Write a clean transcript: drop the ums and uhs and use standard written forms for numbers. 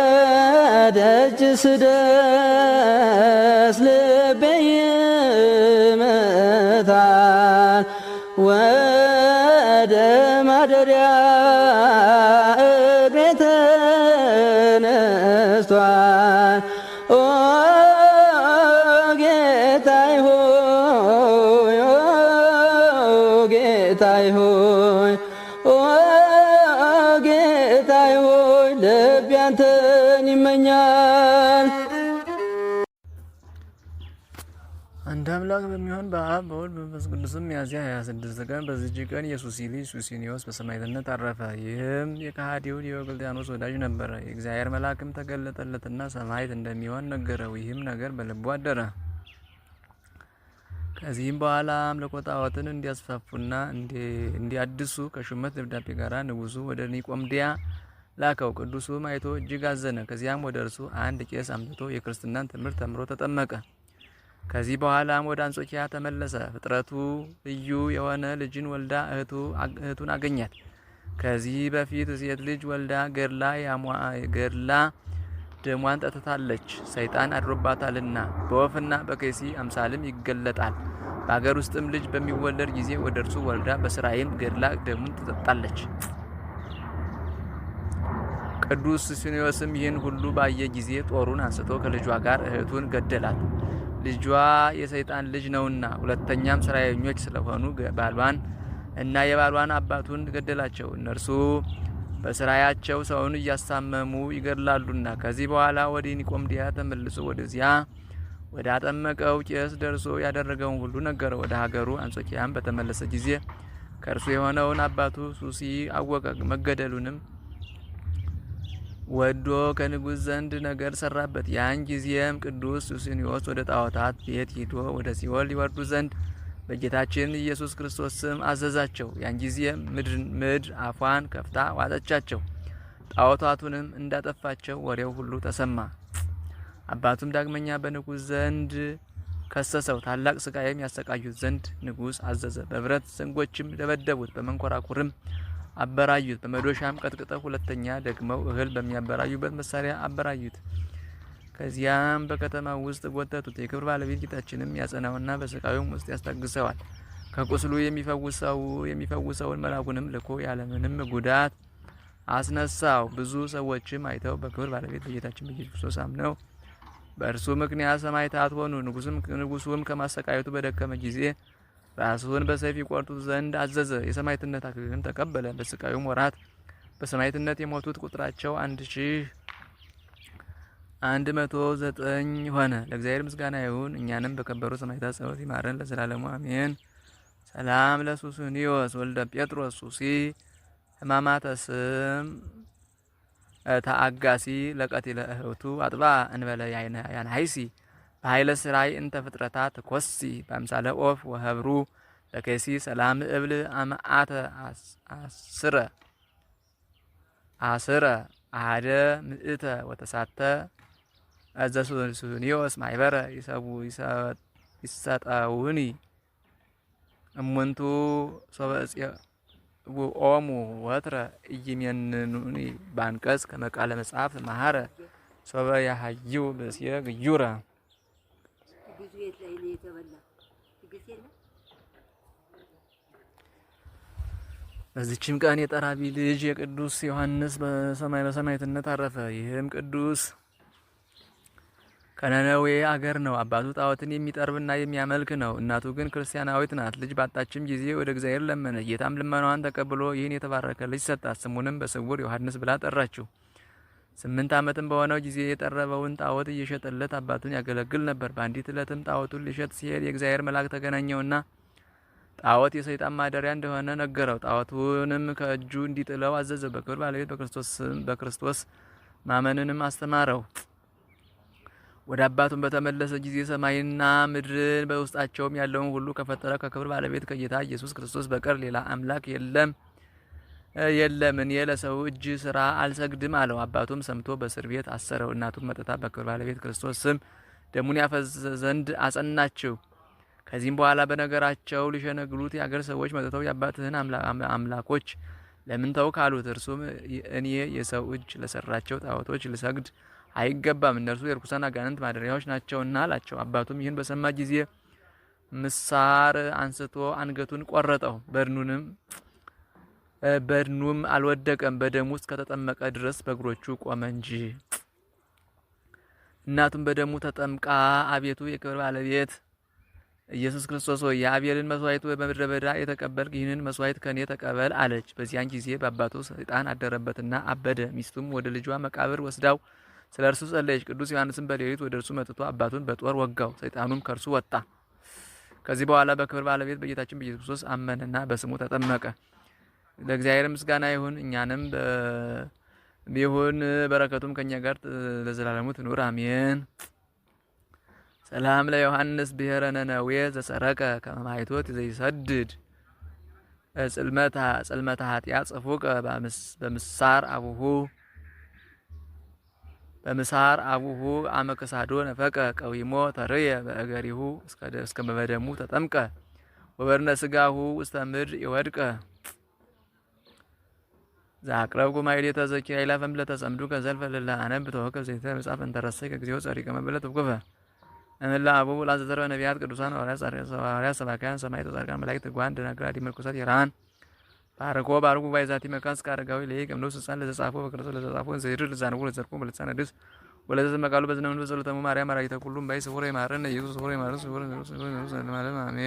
ከደጅ ስደርስ ልቤ ይመታል ወደ ማደሪያ እግሬ ተነስቷል። ኦ ጌታዬ ሆይ ኦ ጌታዬ ሆይ ኦ ጌታዬ ሆይ ልቤ አንተን ይመኛል። አንድ አምላክ በሚሆን በአብ በወልድ በመንፈስ ቅዱስም ሚያዝያ 26 ቀን በዚህች ቀን የሱሲ ልጅ ሱሲኒዮስ በሰማዕትነት አረፈ። ይህም የከሃዲው ዲዮቅልጥያኖስ ወዳጅ ነበረ። የእግዚአብሔር መልአክም ተገለጠለትና ሰማዕት እንደሚሆን ነገረው። ይህም ነገር በልቡ አደረ። ከዚህም በኋላ አምልኮ ጣዖትን እንዲያስፋፉና እንዲያድሱ ከሹመት ደብዳቤ ጋር ንጉሱ ወደ ኒቆምዲያ ላከው። ቅዱሱም አይቶ እጅግ አዘነ። ከዚያም ወደ እርሱ አንድ ቄስ አምጥቶ የክርስትናን ትምህርት ተምሮ ተጠመቀ። ከዚህ በኋላም ወደ አንጾኪያ ተመለሰ። ፍጥረቱ ልዩ የሆነ ልጅን ወልዳ እህቱን አገኛት። ከዚህ በፊት ሴት ልጅ ወልዳ ገድላ ደሟን ጠጥታለች፣ ሰይጣን አድሮባታልና። በወፍና በከይሲ አምሳልም ይገለጣል። በአገር ውስጥም ልጅ በሚወለድ ጊዜ ወደ እርሱ ወልዳ በስራይም ገድላ ደሙን ትጠጣለች። ቅዱስ ሱስንዮስም ይህን ሁሉ ባየ ጊዜ ጦሩን አንስቶ ከልጇ ጋር እህቱን ገደላት። ልጇ የሰይጣን ልጅ ነውና። ሁለተኛም ስራየኞች ስለሆኑ ባሏን እና የባሏን አባቱን ገደላቸው። እነርሱ በስራያቸው ሰውን እያሳመሙ ይገድላሉና። ከዚህ በኋላ ወደ ኒቆምዲያ ተመልሶ ወደዚያ ወደ አጠመቀው ቄስ ደርሶ ያደረገውን ሁሉ ነገረው። ወደ ሀገሩ አንጾኪያም በተመለሰ ጊዜ ከእርሱ የሆነውን አባቱ ሱሲ አወቀ። መገደሉንም ወዶ ከንጉሥ ዘንድ ነገር ሰራበት። ያን ጊዜም ቅዱስ ሱስንዮስ ወደ ጣዖታት ቤት ሂዶ ወደ ሲኦል ሊወርዱ ዘንድ በጌታችን ኢየሱስ ክርስቶስ ስም አዘዛቸው። ያን ጊዜም ምድር አፏን ከፍታ ዋጠቻቸው፣ ጣዖታቱንም እንዳጠፋቸው ወሬው ሁሉ ተሰማ። አባቱም ዳግመኛ በንጉሥ ዘንድ ከሰሰው። ታላቅ ስቃይም ያሰቃዩት ዘንድ ንጉሥ አዘዘ። በብረት ዘንጎችም ደበደቡት፣ በመንኮራኩርም አበራዩት። በመዶሻም ቀጥቅጠው ሁለተኛ ደግመው እህል በሚያበራዩበት መሳሪያ አበራዩት። ከዚያም በከተማ ውስጥ ጎተቱት። የክብር ባለቤት ጌታችንም ያጸናውና በስቃዩም ውስጥ ያስታግሰዋል። ከቁስሉ የሚፈውሰውን መልአኩንም ልኮ ያለምንም ጉዳት አስነሳው። ብዙ ሰዎችም አይተው በክብር ባለቤት በጌታችን በኢየሱስ ክርስቶስ አምነው በእርሱ ምክንያት ሰማዕታት ሆኑ። ንጉሱም ከማሰቃየቱ በደከመ ጊዜ ራሱን በሰይፍ ይቆርጡት ዘንድ አዘዘ። የሰማዕትነት አክሊልንም ተቀበለ። በስቃዩም ወራት በሰማዕትነት የሞቱት ቁጥራቸው 1109 ሆነ። ለእግዚአብሔር ምስጋና ይሁን። እኛንም በከበሩ ሰማዕታት ጸሎት ይማረን ለዘላለሙ አሜን። ሰላም ለሱስንዮስ ወልደ ጴጥሮስ ሱሲ ሕማማተ ስም ተአጋሲ ለቀቲለ እህቱ አጥባ እንበለ ያንሃይሲ በኃይለ ስራይ እንተ ፍጥረታት ኮሲ በአምሳለ ኦፍ ወህብሩ ለከሲ ሰላም እብል አማአተ አስረ አደ ምእተ ወተሳተ አዘሱስንዮስ ማይበረ ይሰጠውኒ እሙንቱ ሶበጽኦሙ ወትረ ኢይሜንኑኒ ባንቀጽ ከመቃለ መጽሐፍ ማህረ ሶበ ያሃዩ በስየ ግዩረ። በዚችም ቀን የጠራቢ ልጅ የቅዱስ ዮሐንስ በሰማዕትነት አረፈ። ይህም ቅዱስ ከነነዌ አገር ነው። አባቱ ጣዖትን የሚጠርብና የሚያመልክ ነው። እናቱ ግን ክርስቲያናዊት ናት። ልጅ ባጣችም ጊዜ ወደ እግዚአብሔር ለመነ። ጌታም ልመናዋን ተቀብሎ ይህን የተባረከ ልጅ ሰጣት። ስሙንም በስውር ዮሐንስ ብላ ጠራችው። 8 ዓመትም በሆነው ጊዜ የጠረበውን ጣዖት እየሸጠለት አባቱን ያገለግል ነበር። በአንዲት ዕለትም ጣዖቱን ሊሸጥ ሲሄድ የእግዚአብሔር መልአክ ተገናኘውና ጣዖት የሰይጣን ማደሪያ እንደሆነ ነገረው። ጣዖቱንም ከእጁ እንዲጥለው አዘዘው። በክብር ባለቤት በክርስቶስ ማመንንም አስተማረው። ወደ አባቱን በተመለሰ ጊዜ ሰማይና ምድርን በውስጣቸውም ያለውን ሁሉ ከፈጠረ ከክብር ባለቤት ከጌታ ኢየሱስ ክርስቶስ በቀር ሌላ አምላክ የለም። እኔ ለሰው እጅ ስራ አልሰግድም አለው። አባቱም ሰምቶ በእስር ቤት አሰረው። እናቱም መጥታ በክብር ባለቤት ክርስቶስ ስም ደሙን ያፈዝ ዘንድ አጸናችው። ከዚህም በኋላ በነገራቸው ሊሸነግሉት የአገር ሰዎች መጥተው የአባትህን አምላኮች ለምን ተውክ አሉት። እርሱም እኔ የሰው እጅ ለሰራቸው ጣዖቶች ልሰግድ አይገባም፣ እነርሱ የርኩሳን አጋንንት ማደሪያዎች ናቸውና አላቸው። አባቱም ይህን በሰማ ጊዜ ምሳር አንስቶ አንገቱን ቆረጠው። በድኑም አልወደቀም፣ በደሙ ውስጥ ከተጠመቀ ድረስ በእግሮቹ ቆመ እንጂ። እናቱም በደሙ ተጠምቃ አቤቱ የክብር ባለቤት ኢየሱስ ክርስቶስ ሆይ የአቤልን መስዋዕት በምድረ በዳ የተቀበልክ ይህንን መስዋዕት ከኔ ተቀበል አለች። በዚያን ጊዜ በአባቱ ሰይጣን አደረበትና አበደ። ሚስቱም ወደ ልጇ መቃብር ወስዳው ስለ እርሱ ጸለየች። ቅዱስ ዮሐንስም በሌሊት ወደ እርሱ መጥቶ አባቱን በጦር ወጋው። ሰይጣኑም ከእርሱ ወጣ። ከዚህ በኋላ በክብር ባለቤት በጌታችን በኢየሱስ ክርስቶስ አመነና በስሙ ተጠመቀ። ለእግዚአብሔር ምስጋና ይሁን፣ እኛንም ቢሆን በረከቱም ከኛ ጋር ለዘላለሙ ትኑር አሜን። ሰላም ለዮሐንስ ብሔረ ነነዌ ዘሰረቀ ከመማይቶት ዘይሰድድ ጽልመታ ኃጢአት ጽፉቀ በምሳር አቡሁ አመከሳዶ ነፈቀ ቀዊሞ ተርየ በእገሪሁ እስከ በደሙ ተጠምቀ ወበርነ ስጋሁ ውስተ ምድር ይወድቀ ዛቅረብኩ ማይሌተ ዘኪራ ይላፈም ለተጸምዱ ከዘልፈ ለላ አነብ ተወከብ ዘይተ መጻፍ እንተረሰይ ከግዚኦ ጸሪቀ መበለት ወከፈ እምላ አቡሁ ላዘዘረ ነቢያት ቅዱሳን ሐዋርያት ሰባክያን ሰማዕታት ጻድቃን መላእክት ጓን ደናግል ዲመርኩሳት የራን ባርኩ ባይዛቲ መካስ ካረጋዊ ለይቅ እምነው ስጻን ለተጻፈው በክርስቶስ ለተጻፈው ዘይድር ለዛንቡ ለዘርቁ በልሳነ ድስ ወለዘ መቃሉ በዝነምን በጸሎተሙ ማርያም አራይተ ኩሉም ባይ ስውረ ይማረን ኢየሱስ ስውረ ይማረን ስውረ አሜን።